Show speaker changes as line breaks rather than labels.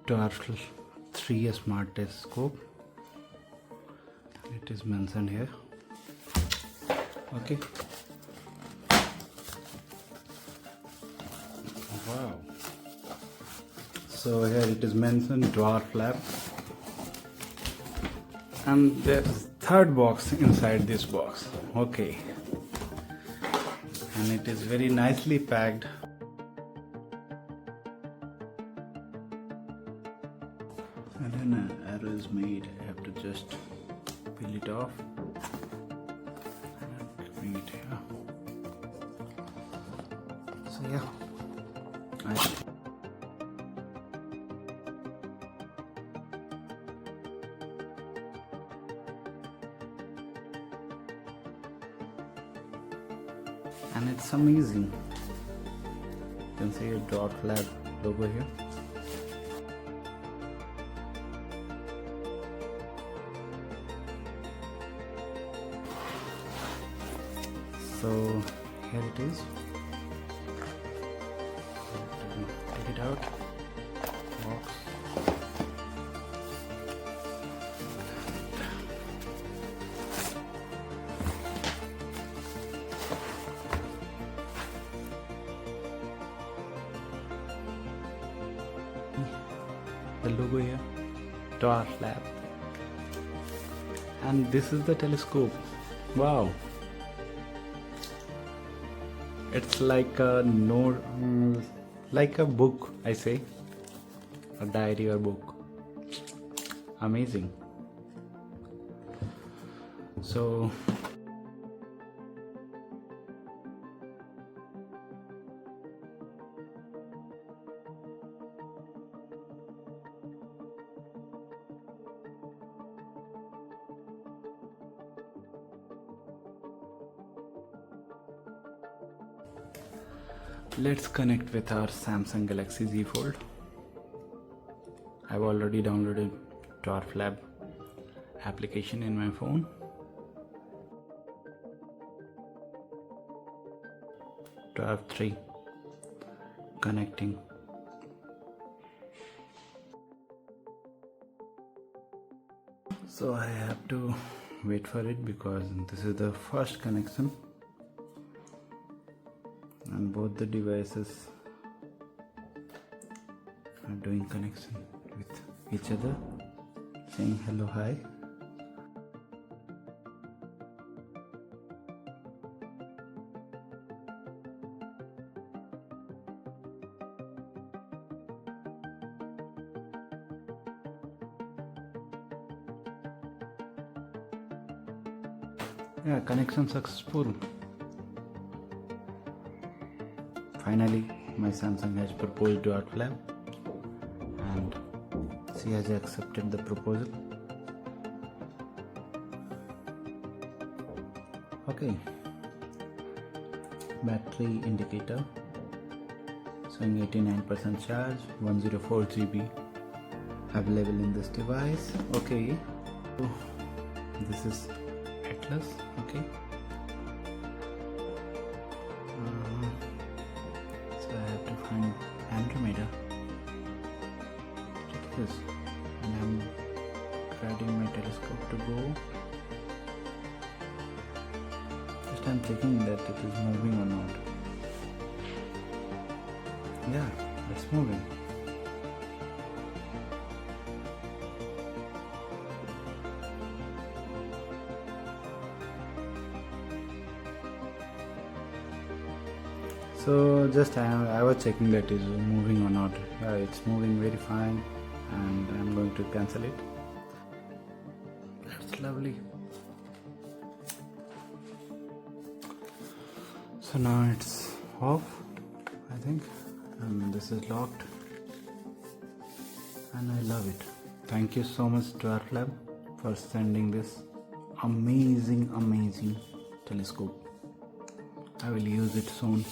Dwarf 3 smart telescope. It is mentioned here. Okay. Wow. So here it is mentioned Dwarf Lab. And there is third box inside this box. Okay. And it is very nicely packed. And then an arrow is made. I have to just peel it off and bring it here. So yeah, and it's amazing. You can see a Dwarf Lab logo here. So here it is. Take it out. Box. The logo here, Dwarf Lab, and this is the telescope. Wow, it's like a like a book, I say, a diary or book. Amazing. So let's connect with our Samsung Galaxy Z Fold. I've already downloaded Dwarf Lab application in my phone. Dwarf 3 connecting. So I have to wait for it because this is the first connection. And both the devices are doing connection with each other, saying hello, hi. Yeah, connection successful. Finally, my Samsung has proposed Dwarf Lab and she has accepted the proposal. Okay, battery indicator showing 89% charge, 104 GB available in this device. Okay, so this is Atlas. Okay. I have to find Andromeda. Look at this. And I'm grabbing my telescope to go. Just I'm checking that it is moving or not. Yeah, it's moving. So just I was checking that it is moving or not. Yeah, it's moving very fine, and I'm going to cancel it. That's lovely. So now it's off, I think, and this is locked, and I love it. Thank you so much Dwarf Lab for sending this amazing telescope. I will use it soon.